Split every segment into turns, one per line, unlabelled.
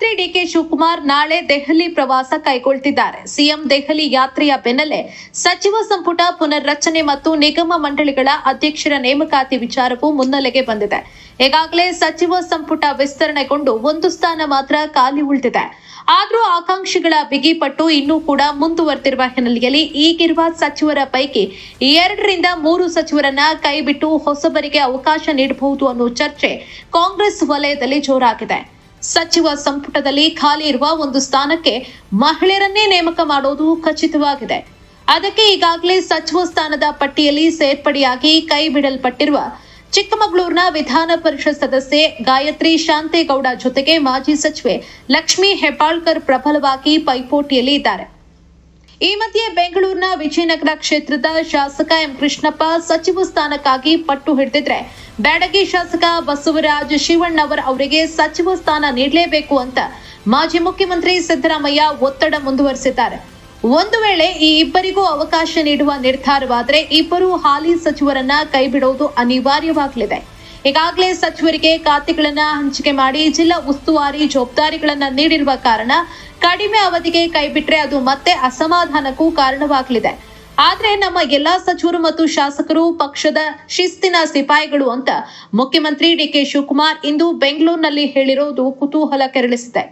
ಮುಖ್ಯಮಂತ್ರಿ ಡಿಕೆ ಶಿವಕುಮಾರ್ ನಾಳೆ ದೆಹಲಿ ಪ್ರವಾಸ ಕೈಗೊಳ್ಳುತ್ತಿದ್ದಾರೆ. ಸಿಎಂ ದೆಹಲಿ ಯಾತ್ರೆಯ ಬೆನ್ನಲ್ಲೇ ಸಚಿವ ಸಂಪುಟ ಪುನರ್ರಚನೆ ಮತ್ತು ನಿಗಮ ಮಂಡಳಿಗಳ ಅಧ್ಯಕ್ಷರ ನೇಮಕಾತಿ ವಿಚಾರವು ಮುನ್ನೆಲೆಗೆ ಬಂದಿದೆ. ಈಗಾಗಲೇ ಸಚಿವ ಸಂಪುಟ ವಿಸ್ತರಣೆಗೊಂಡು ಒಂದು ಸ್ಥಾನ ಮಾತ್ರ ಖಾಲಿ ಉಳಿದಿದೆ. ಆದರೂ ಆಕಾಂಕ್ಷಿಗಳ ಬಿಗಿಪಟ್ಟು ಇನ್ನೂ ಕೂಡ ಮುಂದುವರೆದಿರುವ ಹಿನ್ನೆಲೆಯಲ್ಲಿ ಈಗಿರುವ ಸಚಿವರ ಪೈಕಿ 2ರಿಂದ 3 ಸಚಿವರನ್ನ ಕೈಬಿಟ್ಟು ಹೊಸಬರಿಗೆ ಅವಕಾಶ ನೀಡಬಹುದು ಅನ್ನೋ ಚರ್ಚೆ ಕಾಂಗ್ರೆಸ್ ವಲಯದಲ್ಲಿ ಜೋರಾಗಿದೆ. ಸಚಿವ ಸಂಪುಟದಲ್ಲಿ ಖಾಲಿ ಇರುವ ಒಂದು ಸ್ಥಾನಕ್ಕೆ ಮಹಿಳೆಯರನ್ನೇ ನೇಮಕ ಮಾಡೋದು ಖಚಿತವಾಗಿದೆ. ಅದಕ್ಕೆ ಈಗಾಗಲೇ ಸಚಿವ ಸ್ಥಾನದ ಪಟ್ಟಿಯಲ್ಲಿ ಸೇರ್ಪಡೆಯಾಗಿ ಕೈ ಬಿಡಲ್ಪಟ್ಟಿರುವ ಚಿಕ್ಕಮಗಳೂರಿನ ವಿಧಾನ ಪರಿಷತ್ ಸದಸ್ಯೆ ಗಾಯತ್ರಿ ಶಾಂತೇಗೌಡ ಜೊತೆಗೆ ಮಾಜಿ ಸಚಿವೆ ಲಕ್ಷ್ಮೀ ಹೆಬ್ಬಾಳ್ಕರ್ ಪ್ರಬಲವಾಗಿ ಪೈಪೋಟಿಯಲ್ಲಿ ಇದ್ದಾರೆ. ಈ ಮಧ್ಯೆ ಬೆಂಗಳೂರಿನ ವಿಜಯನಗರ ಕ್ಷೇತ್ರದ ಶಾಸಕ ಎಂ ಕೃಷ್ಣಪ್ಪ ಸಚಿವ ಸ್ಥಾನಕ್ಕಾಗಿ ಪಟ್ಟು ಹಿಡಿದಿದ್ರೆ, ಬ್ಯಾಡಗಿ ಶಾಸಕ ಬಸವರಾಜ ಶಿವಣ್ಣವರ್ ಅವರಿಗೆ ಸಚಿವ ಸ್ಥಾನ ನೀಡಲೇಬೇಕು ಅಂತ ಮಾಜಿ ಮುಖ್ಯಮಂತ್ರಿ ಸಿದ್ದರಾಮಯ್ಯ ಒತ್ತಡ ಮುಂದುವರೆಸಿದ್ದಾರೆ. ಒಂದು ವೇಳೆ ಈ ಇಬ್ಬರಿಗೂ ಅವಕಾಶ ನೀಡುವ ನಿರ್ಧಾರವಾದರೆ ಇಬ್ಬರು ಹಾಲಿ ಸಚಿವರನ್ನ ಕೈಬಿಡುವುದು ಅನಿವಾರ್ಯವಾಗಲಿದೆ. ಈಗಾಗಲೇ ಸಚಿವರಿಗೆ ಖಾತೆಗಳನ್ನ ಹಂಚಿಕೆ ಮಾಡಿ ಜಿಲ್ಲಾ ಉಸ್ತುವಾರಿ ಜವಾಬ್ದಾರಿಗಳನ್ನ ನೀಡಿರುವ ಕಾರಣ ಕಡಿಮೆ ಅವಧಿಗೆ ಕೈಬಿಟ್ರೆ ಅದು ಮತ್ತೆ ಅಸಮಾಧಾನಕ್ಕೂ ಕಾರಣವಾಗಲಿದೆ. ಆದ್ರೆ ನಮ್ಮ ಎಲ್ಲಾ ಸಚಿವರು ಮತ್ತು ಶಾಸಕರು ಪಕ್ಷದ ಶಿಸ್ತಿನ ಸಿಪಾಯಿಗಳು ಅಂತ ಮುಖ್ಯಮಂತ್ರಿ ಡಿಕೆ ಶಿವಕುಮಾರ್ ಇಂದು ಬೆಂಗಳೂರಿನಲ್ಲಿ ಹೇಳಿರೋದು ಕುತೂಹಲ ಕೆರಳಿಸಿದೆ.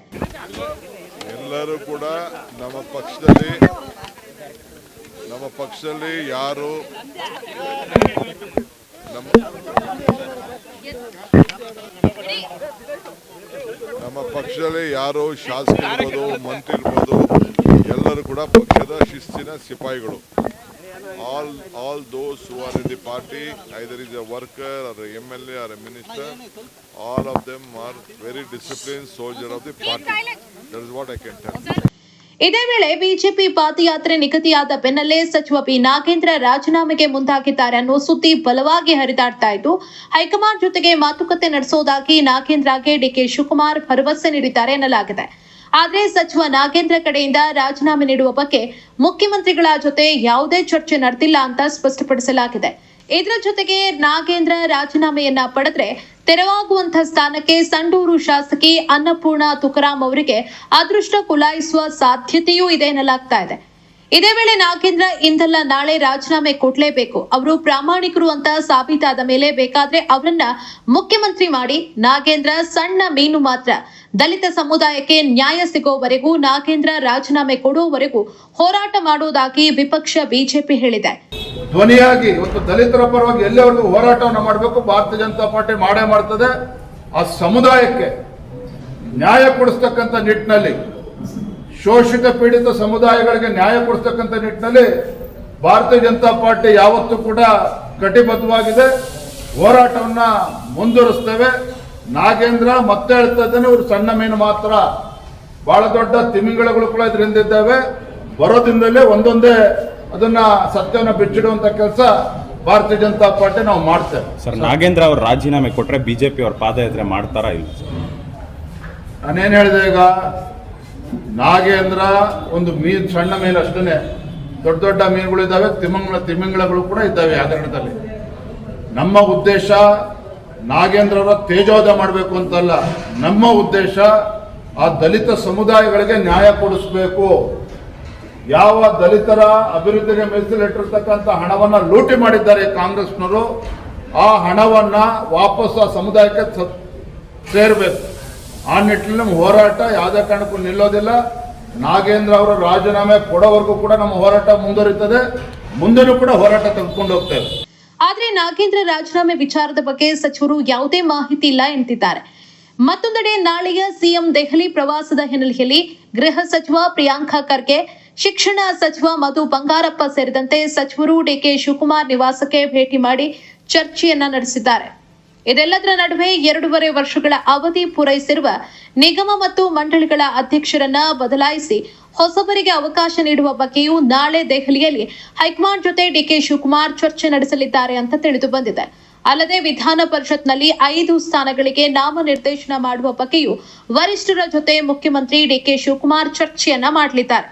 ಎಲ್ಲರೂ ಕೂಡ ನಮ್ಮ ಪಕ್ಷದಲ್ಲಿ ಯಾರು ಶಾಸಕರಿರ್ಬೋದು, ಮಂತ್ರಿ ಇರ್ಬೋದು, ಎಲ್ಲರೂ ಕೂಡ ಪಕ್ಷದ ಶಿಸ್ತಿನ ಸಿಪಾಯಿಗಳು. all those who are in the party, either is a worker or a MLA or a minister, all of them are very disciplined soldiers of the party. That is what I can tell.
ಇದೇ ವೇಳೆ BJP ಪಾದಯಾತ್ರೆ ನಿಗದಿಯಾದ ಬೆನ್ನಲ್ಲೇ ಸಚಿವ B Nagendra ರಾಜೀನಾಮೆಗೆ ಮುಂದಾಗಿದ್ದಾರೆ ಅನ್ನೋ ಸುದ್ದಿ ಬಲವಾಗಿ ಹರಿದಾಡ್ತಾ ಇದ್ದು, ಹೈಕಮಾಂಡ್ ಜೊತೆಗೆ ಮಾತುಕತೆ ನಡೆಸೋದಾಗಿ ನಾಗೇಂದ್ರಗೆ ಡಿಕೆ ಶಿವಕುಮಾರ್ ಭರವಸೆ ನೀಡಿದ್ದಾರೆ ಎನ್ನಲಾಗಿದೆ. ಆದರೆ ಸಚಿವ ನಾಗೇಂದ್ರ ಕಡೆಯಿಂದ ರಾಜೀನಾಮೆ ನೀಡುವ ಬಗ್ಗೆ ಮುಖ್ಯಮಂತ್ರಿಗಳ ಜೊತೆ ಯಾವುದೇ ಚರ್ಚೆ ನಡೆದಿಲ್ಲ ಅಂತ ಸ್ಪಷ್ಟಪಡಿಸಲಾಗಿದೆ. ಇದರ ಜೊತೆಗೆ ನಾಗೇಂದ್ರ ರಾಜೀನಾಮೆಯನ್ನ ಪಡೆದ್ರೆ ತೆರವಾಗುವಂತಹ ಸ್ಥಾನಕ್ಕೆ ಸಂಡೂರು ಶಾಸಕಿ ಅನ್ನಪೂರ್ಣ ತುಕಾರಾಂ ಅವರಿಗೆ ಅದೃಷ್ಟ ಕುಲಾಯಿಸುವ ಸಾಧ್ಯತೆಯೂ ಇದೆ ಎನ್ನಲಾಗ್ತಾ ಇದೆ. ಇದೇ ವೇಳೆ ನಾಗೇಂದ್ರ ಇಂದಲ್ಲ ನಾಳೆ ರಾಜೀನಾಮೆ ಕೊಡ್ಲೇಬೇಕು, ಅವರು ಪ್ರಾಮಾಣಿಕರು ಅಂತ ಸಾಬೀತಾದ ಮೇಲೆ ಬೇಕಾದ್ರೆ ಅವರನ್ನ ಮುಖ್ಯಮಂತ್ರಿ ಮಾಡಿ, ನಾಗೇಂದ್ರ ಸಣ್ಣ ಮೀನು ಮಾತ್ರ, ದಲಿತ ಸಮುದಾಯಕ್ಕೆ ನ್ಯಾಯ ಸಿಗೋವರೆಗೂ ನಾಗೇಂದ್ರ ರಾಜೀನಾಮೆ ಕೊಡುವವರೆಗೂ ಹೋರಾಟ ಮಾಡುವುದಾಗಿ ವಿಪಕ್ಷ ಬಿಜೆಪಿ ಹೇಳಿದೆ.
ಧ್ವನಿಯಾಗಿ ಇವತ್ತು ದಲಿತರ ಪರವಾಗಿ ಎಲ್ಲಿವರೆಗೂ ಹೋರಾಟವನ್ನು ಮಾಡಬೇಕು ಭಾರತೀಯ ಜನತಾ ಪಾರ್ಟಿ ಮಾಡೇ ಮಾಡ್ತದೆ. ಆ ಸಮುದಾಯಕ್ಕೆ ನ್ಯಾಯ ಕೊಡಿಸ್ತಕ್ಕಂಥ ನಿಟ್ಟಿನಲ್ಲಿ, ಶೋಷಿತ ಪೀಡಿತ ಸಮುದಾಯಗಳಿಗೆ ನ್ಯಾಯ ಕೊಡಿಸ್ತಕ್ಕಂಥ ನಿಟ್ಟಿನಲ್ಲಿ ಭಾರತೀಯ ಜನತಾ ಪಾರ್ಟಿ ಯಾವತ್ತೂ ಕೂಡ ಕಟಿಬದ್ಧವಾಗಿದೆ. ಹೋರಾಟವನ್ನ ಮುಂದುವರಿಸ್ತೇವೆ. ನಾಗೇಂದ್ರ ಮತ್ತೆ ಹೇಳ್ತಾ ಇದ್ದಾನೆ, ಇವರು ಸಣ್ಣ ಮೀನು ಮಾತ್ರ, ಬಹಳ ದೊಡ್ಡ ತಿಮಿಂಗಲಗಳು ಕೂಡ ಇದರಿಂದ ಇದ್ದಾವೆ. ಬರೋದಿಂದಲೇ ಒಂದೊಂದೇ ಅದನ್ನ ಸತ್ಯವನ್ನ ಬಿಚ್ಚಿಡುವಂತ ಕೆಲಸ ಭಾರತೀಯ ಜನತಾ ಪಾರ್ಟಿ ನಾವು ಮಾಡ್ತೇವೆ.
ಸರ್, ನಾಗೇಂದ್ರ ಅವರು ರಾಜೀನಾಮೆ ಕೊಟ್ರೆ ಬಿಜೆಪಿ ಅವ್ರ ಪಾದಯಾತ್ರೆ ಮಾಡ್ತಾರಾ ಇಲ್ಲ?
ನಾನೇನ್ ಹೇಳಿದೆ, ಈಗ ನಾಗೇಂದ್ರ ಒಂದು ಮೀನು, ಸಣ್ಣ ಮೀನು ಅಷ್ಟೇ, ದೊಡ್ಡ ದೊಡ್ಡ ಮೀನುಗಳು ಇದ್ದಾವೆ, ತಿಮಿಂಗಲಗಳು ಕೂಡ ಇದ್ದಾವೆ ಹಗರಣದಲ್ಲಿ. ನಮ್ಮ ಉದ್ದೇಶ ನಾಗೇಂದ್ರರ ತೇಜೋಧ ಮಾಡಬೇಕು ಅಂತಲ್ಲ, ನಮ್ಮ ಉದ್ದೇಶ ಆ ದಲಿತ ಸಮುದಾಯಗಳಿಗೆ ನ್ಯಾಯ ಕೊಡಿಸ್ಬೇಕು. ಯಾವ ದಲಿತರ ಅಭಿವೃದ್ಧಿಗೆ ಮೀಸಲಿಟ್ಟಿರ್ತಕ್ಕಂಥ ಹಣವನ್ನ ಲೂಟಿ ಮಾಡಿದ್ದಾರೆ ಕಾಂಗ್ರೆಸ್ನವರು, ಆ ಹಣವನ್ನ ವಾಪಸ್ ಆ ಸಮುದಾಯಕ್ಕೆ ಸೇರಬೇಕು. ಆ ನಿಟ್ಟಿನಲ್ಲಿ ನಮ್ಮ ಹೋರಾಟ ಯಾವುದೇ ಕಾರಣಕ್ಕೂ ನಿಲ್ಲೋದಿಲ್ಲ. ನಾಗೇಂದ್ರ ಅವರ ರಾಜೀನಾಮೆ ಕೊಡೋವರೆಗೂ ಕೂಡ ನಮ್ಮ ಹೋರಾಟ ಮುಂದುವರಿತದೆ. ಮುಂದೆನೂ ಕೂಡ ಹೋರಾಟ ತೆಗೆದುಕೊಂಡು ಹೋಗ್ತೇವೆ.
ಆದ್ರೆ ನಾಗೇಂದ್ರ ರಾಜೀನಾಮೆ ವಿಚಾರದ ಬಗ್ಗೆ ಸಚಿವರು ಯಾವುದೇ ಮಾಹಿತಿ ಇಲ್ಲ ಎಂದಿದ್ದಾರೆ. ಮತ್ತೊಂದೆಡೆ ನಾಳೆಯ ಸಿಎಂ ದೆಹಲಿ ಪ್ರವಾಸದ ಹಿನ್ನೆಲೆಯಲ್ಲಿ ಗೃಹ ಸಚಿವ ಪ್ರಿಯಾಂಕ ಖರ್ಗೆ, ಶಿಕ್ಷಣ ಸಚಿವ ಮಧು ಬಂಗಾರಪ್ಪ ಸೇರಿದಂತೆ ಸಚಿವರು ಡಿಕೆ ಶಿವಕುಮಾರ್ ನಿವಾಸಕ್ಕೆ ಭೇಟಿ ಮಾಡಿ ಚರ್ಚೆಯನ್ನ ನಡೆಸಿದ್ದಾರೆ. ಇದೆಲ್ಲದರ ನಡುವೆ 2.5 ವರ್ಷಗಳ ಅವಧಿ ಪೂರೈಸಿರುವ ನಿಗಮ ಮತ್ತು ಮಂಡಳಿಗಳ ಅಧ್ಯಕ್ಷರನ್ನ ಬದಲಾಯಿಸಿ ಹೊಸಬರಿಗೆ ಅವಕಾಶ ನೀಡುವ ಬಗ್ಗೆಯೂ ನಾಳೆ ದೆಹಲಿಯಲ್ಲಿ ಹೈಕಮಾಂಡ್ ಜೊತೆ ಡಿಕೆ ಶಿವಕುಮಾರ್ ಚರ್ಚೆ ನಡೆಸಲಿದ್ದಾರೆ ಅಂತ ತಿಳಿದು ಬಂದಿದೆ. ಅಲ್ಲದೆ ವಿಧಾನ ಪರಿಷತ್ನಲ್ಲಿ 5 ಸ್ಥಾನಗಳಿಗೆ ನಾಮನಿರ್ದೇಶನ ಮಾಡುವ ಬಗ್ಗೆಯೂ ವರಿಷ್ಠರ ಜೊತೆ ಮುಖ್ಯಮಂತ್ರಿ ಡಿಕೆ ಶಿವಕುಮಾರ್ ಚರ್ಚೆಯನ್ನ ಮಾಡಲಿದ್ದಾರೆ.